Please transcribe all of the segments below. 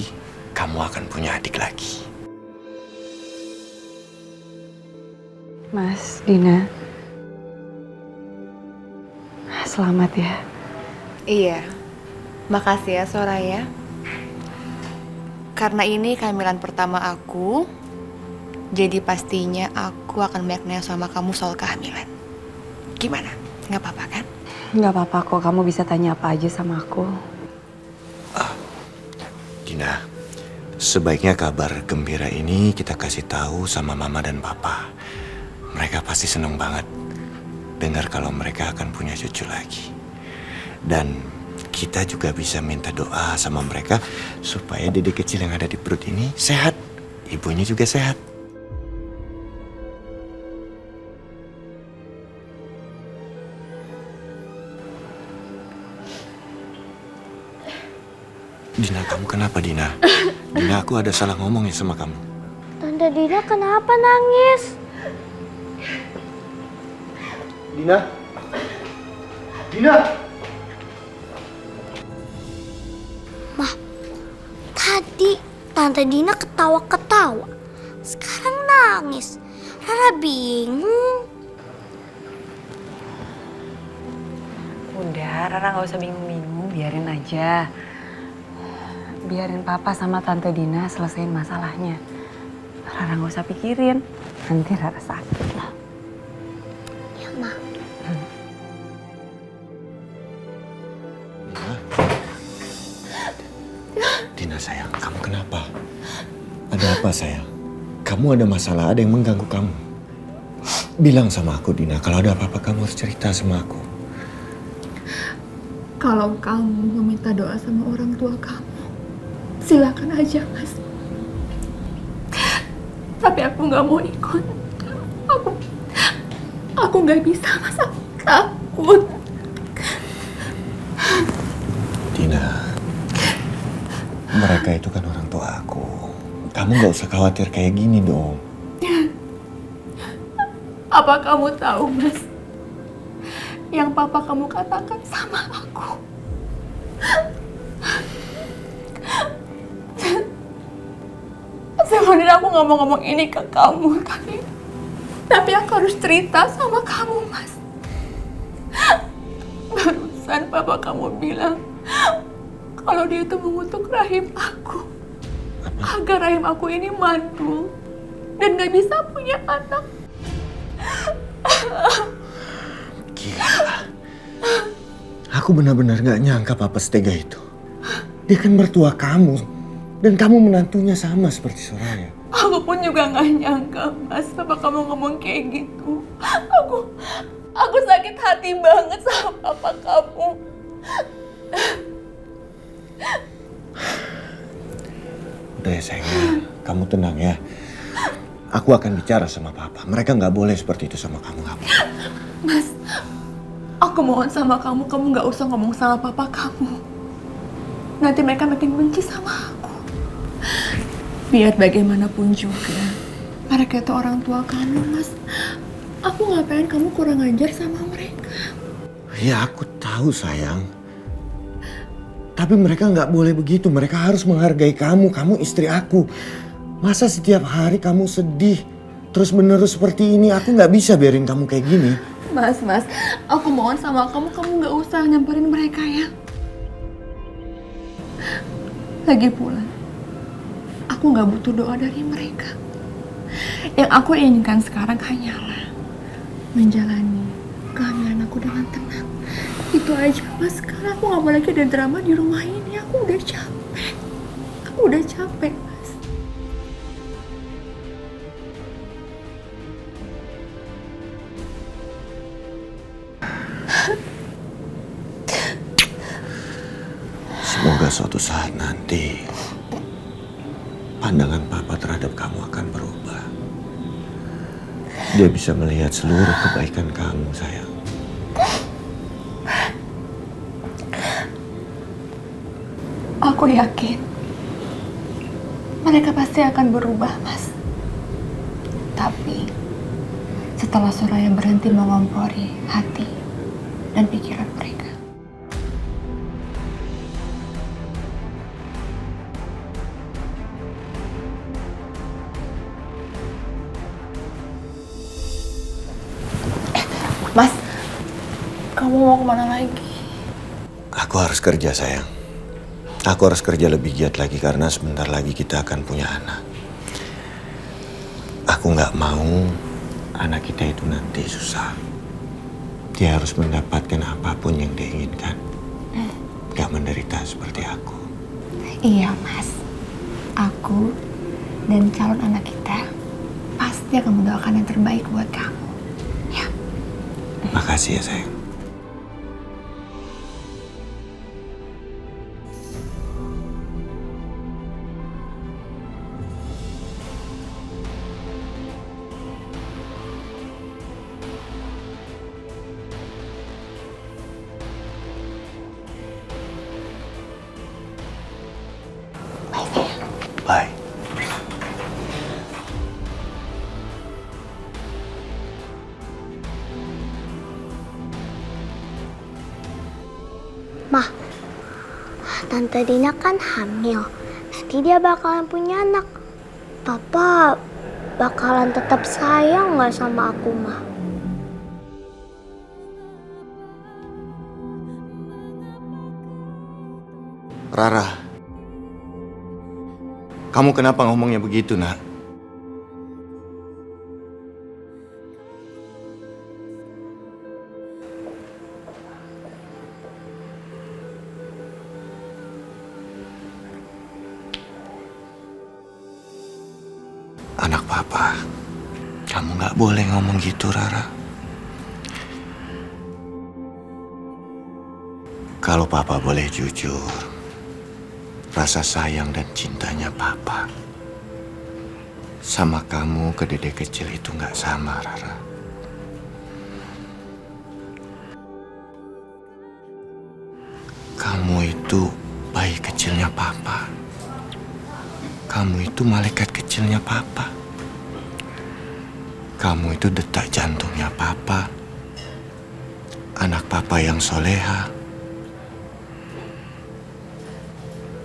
lagi, kamu akan punya adik lagi. Mas, Dina. Selamat ya. Iya, makasih ya Soraya. Karena ini kehamilan pertama aku, jadi pastinya aku akan banyak nanya sama kamu soal kehamilan. Gimana? Nggak apa-apa kan? Nggak apa-apa kok, kamu bisa tanya apa aja sama aku. Dina, sebaiknya kabar gembira ini kita kasih tahu sama mama dan papa. Mereka pasti seneng banget dengar kalau mereka akan punya cucu lagi. Dan kita juga bisa minta doa sama mereka supaya dedek kecil yang ada di perut ini sehat. Ibunya juga sehat. Dina, kamu kenapa Dina? Dina, aku ada salah ngomong ya sama kamu. Tante Dina kenapa nangis? Dina? Dina! Tadi Tante Dina ketawa-ketawa. Sekarang nangis. Rara bingung. Udah, Rara nggak usah bingung-bingung, biarin aja. Biarin papa sama Tante Dina selesaiin masalahnya. Rara nggak usah pikirin, nanti Rara sakit lah. Ya, Ma. Dina sayang, kamu kenapa? Ada apa sayang? Kamu ada masalah, ada yang mengganggu kamu? Bilang sama aku Dina, kalau ada apa-apa kamu harus cerita sama aku. Kalau kamu meminta doa sama orang tua kamu, silakan aja Mas. Tapi aku nggak mau ikut. Aku nggak bisa Mas, aku takut. Dina, mereka itu kan orang tua aku. Kamu gak usah khawatir kayak gini dong. Apa kamu tahu Mas, yang papa kamu katakan sama aku? Sebenarnya aku nggak mau ngomong ini ke kamu, tapi aku harus cerita sama kamu, Mas. Barusan papa kamu bilang kalau dia itu mengutuk rahim aku, agar rahim aku ini mandul dan nggak bisa punya anak. Gila. Aku benar-benar gak nyangka papa setega itu. Dia kan mertua kamu. Dan kamu menantunya sama seperti Soraya. Aku pun juga nggak nyangka, Mas, apa kamu ngomong kayak gitu. Aku sakit hati banget sama papa kamu. Udah ya sayang, kamu tenang ya. Aku akan bicara sama papa. Mereka nggak boleh seperti itu sama kamu. Mas, aku mohon sama kamu nggak usah ngomong sama papa kamu. Nanti mereka makin benci sama aku. Biar bagaimanapun juga, mereka itu orang tua kamu, Mas. Aku nggak pengen kamu kurang ajar sama mereka. Ya aku tahu sayang. Tapi mereka nggak boleh begitu. Mereka harus menghargai kamu. Kamu istri aku. Masa setiap hari kamu sedih terus menerus seperti ini? Aku nggak bisa biarin kamu kayak gini. Mas, aku mohon sama kamu nggak usah nyamperin mereka ya. Lagi pula, aku nggak butuh doa dari mereka. Yang aku inginkan sekarang hanyalah menjalani kehamilan aku dengan tenang. Itu aja, Mas. Sekarang aku nggak mau lagi ada drama di rumah ini. Aku udah capek. Mas. Semoga suatu saat nanti pandangan papa terhadap kamu akan berubah. Dia bisa melihat seluruh kebaikan kamu, sayang. Aku yakin mereka pasti akan berubah, Mas. Tapi setelah Soraya berhenti mengompori hati dan pikiran mereka. Mas, kamu mau kemana lagi? Aku harus kerja, sayang. Aku harus kerja lebih giat lagi karena sebentar lagi kita akan punya anak. Aku nggak mau anak kita itu nanti susah. Dia harus mendapatkan apapun yang dia inginkan. Gak menderita seperti aku. Iya, Mas. Aku dan calon anak kita pasti akan mendoakan yang terbaik buat kamu. Ya. Makasih ya, sayang. Bye. Mah, Tante Dina kan hamil. Nanti dia bakalan punya anak. Papa bakalan tetap sayang nggak sama aku, Mah? Rara, kamu kenapa ngomongnya begitu, nak? Anak papa, kamu nggak boleh ngomong gitu, Rara. Kalau papa boleh jujur, rasa sayang dan cintanya papa sama kamu ke dedek kecil itu nggak sama, Rara. Kamu itu bayi kecilnya papa. Kamu itu malaikat kecilnya papa. Kamu itu detak jantungnya papa. Anak papa yang soleha.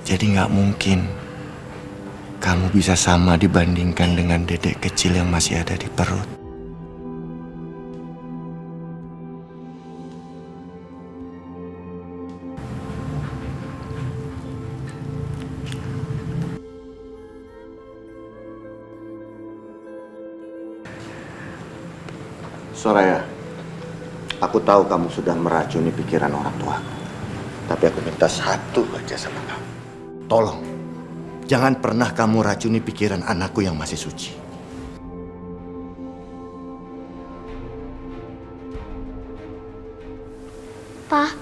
Jadi nggak mungkin kamu bisa sama dibandingkan dengan dedek kecil yang masih ada di perut. Soraya, aku tahu kamu sudah meracuni pikiran orang tua. Tapi aku minta satu aja sama kamu. Tolong, jangan pernah kamu racuni pikiran anakku yang masih suci. Pa,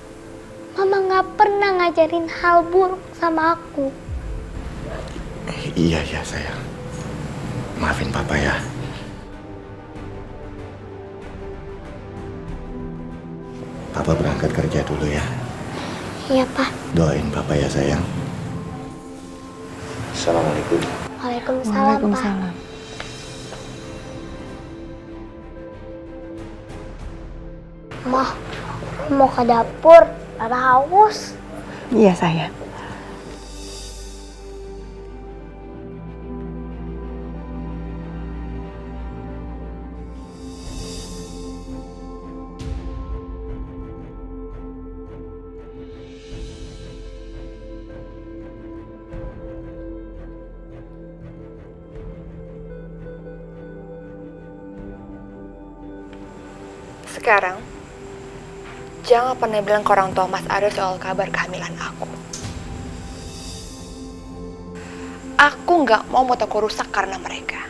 Mama nggak pernah ngajarin hal buruk sama aku. Iya sayang. Maafin papa ya. Papa berangkat kerja dulu ya. Iya, Pa. Doain papa ya sayang. Assalamualaikum. Waalaikumsalam, Pa. Mah, aku mau ke dapur. Ada haus. Iya, sayang. Sekarang, jangan pernah bilang ke orang tua Mas Aryo soal kabar kehamilan aku. Aku nggak mau motoku rusak karena mereka.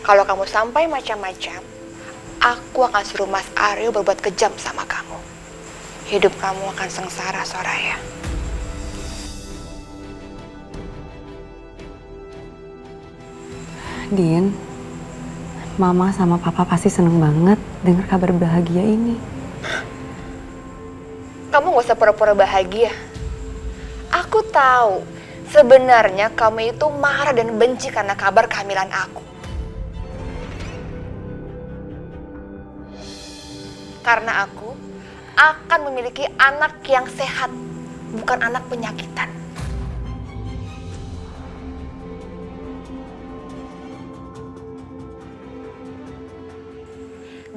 Kalau kamu sampai macam-macam, aku akan suruh Mas Aryo berbuat kejam sama kamu. Hidup kamu akan sengsara, Soraya. Din, Mama sama Papa pasti seneng banget dengar kabar bahagia ini. Kamu gak usah pura-pura bahagia. Aku tahu sebenarnya kamu itu marah dan benci karena kabar kehamilan aku. Karena aku akan memiliki anak yang sehat, bukan anak penyakitan.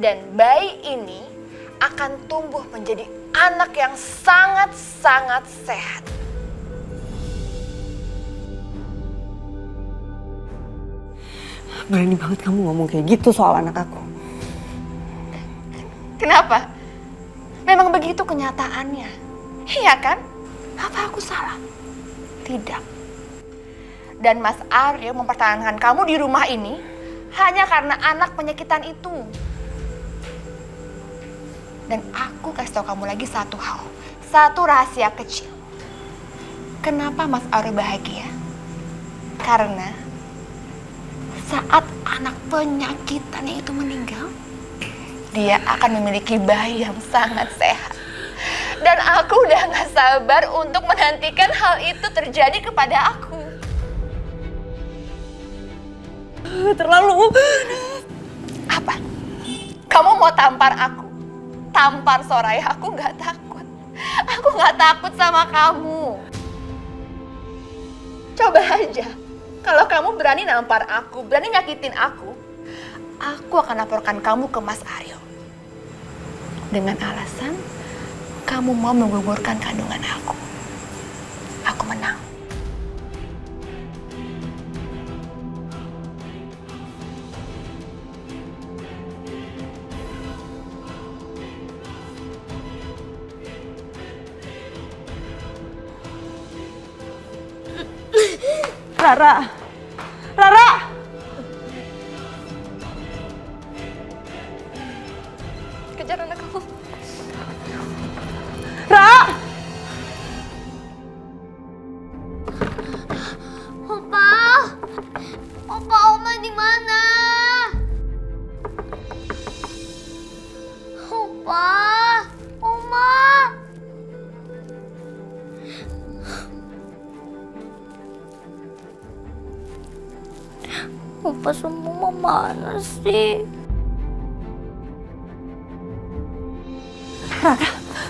Dan bayi ini akan tumbuh menjadi anak yang sangat-sangat sehat. Berani banget kamu ngomong kayak gitu soal anak aku. Kenapa? Memang begitu kenyataannya. Iya kan? Apa aku salah? Tidak. Dan Mas Aryo mempertahankan kamu di rumah ini hanya karena anak penyakitan itu. Dan aku kasih tahu kamu lagi satu hal. Satu rahasia kecil. Kenapa Mas Aryo bahagia? Karena saat anak penyakitannya itu meninggal, dia akan memiliki bayi yang sangat sehat. Dan aku udah gak sabar untuk menantikan hal itu terjadi kepada aku. Terlalu. Apa? Kamu mau tampar aku? Tampar Soraya, aku gak takut. Aku gak takut sama kamu. Coba aja. Kalau kamu berani nampar aku, berani nyakitin aku akan laporkan kamu ke Mas Aryo. Dengan alasan kamu mau menggugurkan kandungan aku. Aku menang. Rara. Rara. Kejar anak kamu. Ra. Opa, Oma di mana? Opa, Oma. Opa semua mana sih?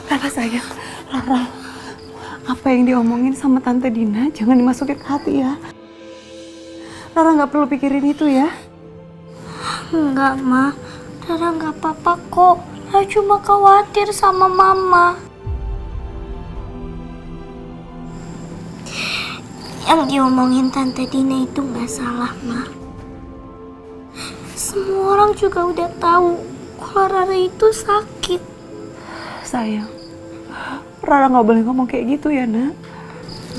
Rara sayang. Rara. Apa yang diomongin sama Tante Dina jangan dimasukin ke hati ya. Rara nggak perlu pikirin itu ya. Enggak, Ma. Rara nggak apa-apa kok. Rara cuma khawatir sama Mama. Yang diomongin Tante Dina itu nggak salah, Ma. Semua orang juga udah tahu kalau Rara itu sakit. Sayang. Rara nggak boleh ngomong kayak gitu ya, Nak.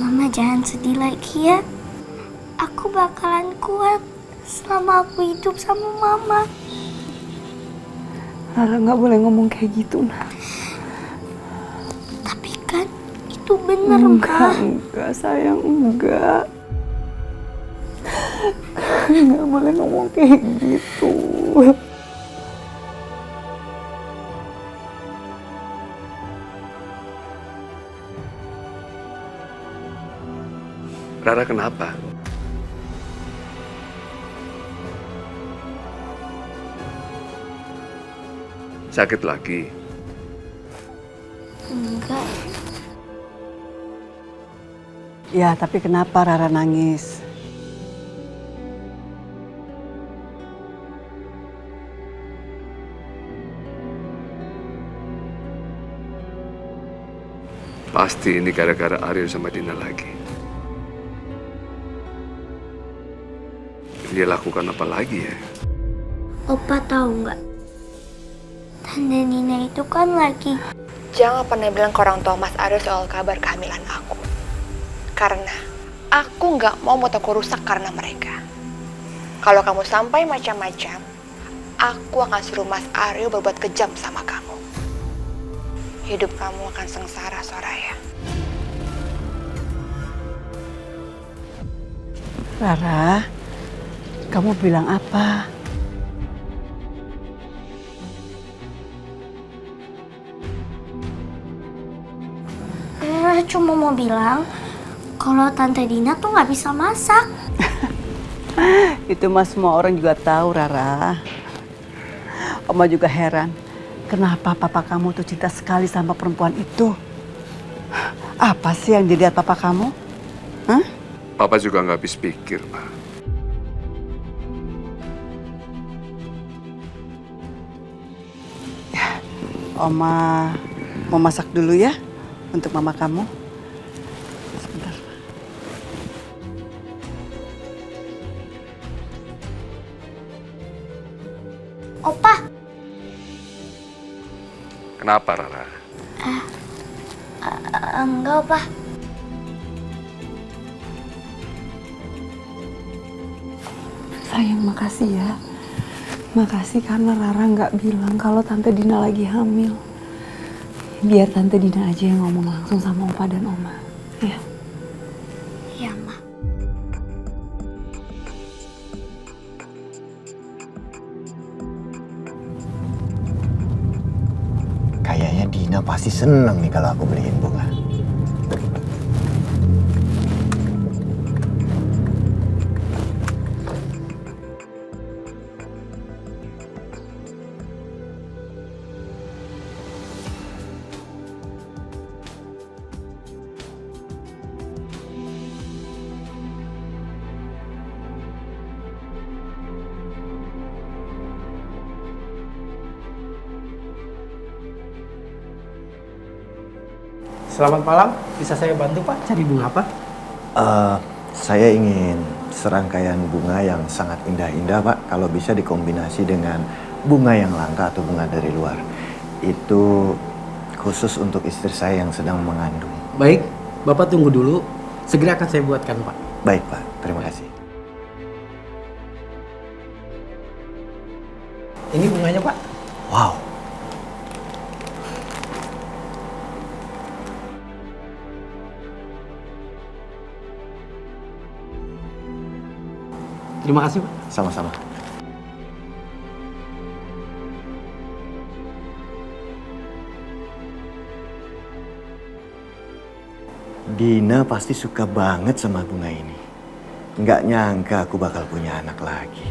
Mama jangan sedih lagi ya. Aku bakalan kuat selama aku hidup sama Mama. Rara nggak boleh ngomong kayak gitu, Nak. Tapi kan itu bener, Ma. Enggak, sayang, enggak. Nggak boleh ngomong kayak gitu. Rara kenapa? Sakit lagi? Enggak. Ya, tapi kenapa Rara nangis? Pasti ini gara-gara Aryo sama Dina lagi. Dia lakukan apa lagi ya? Opa tahu nggak? Tante Nina itu kan lagi. Jangan pernah bilang ke orang tua Mas Aryo soal kabar kehamilan aku. Karena aku nggak mau motoku rusak karena mereka. Kalau kamu sampai macam-macam, aku akan suruh Mas Aryo berbuat kejam sama kamu. Hidup kamu akan sengsara, Soraya. Rara, kamu bilang apa? Rara cuma mau bilang kalau Tante Dina tuh nggak bisa masak. Itu mah semua orang juga tahu, Rara. Oma juga heran, kenapa papa kamu tuh cinta sekali sama perempuan itu? Apa sih yang dilihat papa kamu? Hah? Papa juga nggak habis pikir, Ma. Oma mau masak dulu ya untuk mama kamu. Sebentar. Opa, Kenapa, Rara? enggak Opa. Sayang, makasih ya. Makasih karena Rara nggak bilang kalau Tante Dina lagi hamil. Biar Tante Dina aja yang ngomong langsung sama Opa dan Oma. Ya. Iya, Ma. Kayaknya Dina pasti seneng nih kalau aku beliin bunga. Selamat malam, bisa saya bantu Pak? Cari bunga apa? Saya ingin serangkaian bunga yang sangat indah-indah, Pak. Kalau bisa dikombinasi dengan bunga yang langka atau bunga dari luar. Itu khusus untuk istri saya yang sedang mengandung. Baik, Bapak tunggu dulu. Segera akan saya buatkan Pak. Baik, Pak. Terima kasih. Ini bunganya Pak. Wow. Terima kasih Pak. Sama-sama. Dina pasti suka banget sama bunga ini. Nggak nyangka aku bakal punya anak lagi.